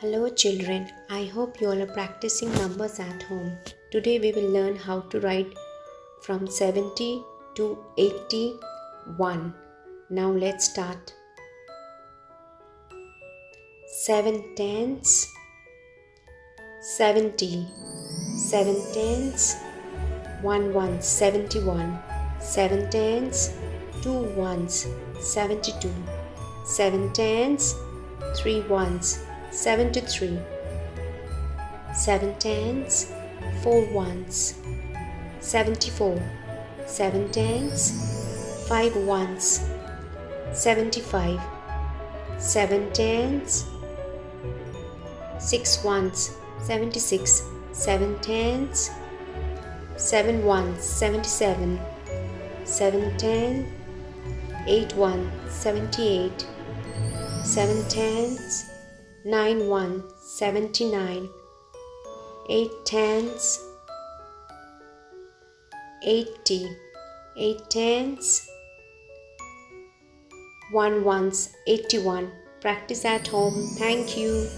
Hello children, I hope you all are practicing numbers at home. Today we will learn how to write from 70 to 81. Now let's start. 7 tens, 70, 7 tens, 1 ones, 71, 7 tens, 2 ones, 72, 7 tens, 3 ones, 73, 7 tens, 4 ones, 74, 7 tens, 5 ones, 75, 7 tens, 6 ones, 76, 7 tens, 7 ones, 77, 7 ten, 8 ones, 78, 7 tens, 9 1, 79, 8 tens, 80, 8 tens, 1 ones, 81. Practice at home. Thank you.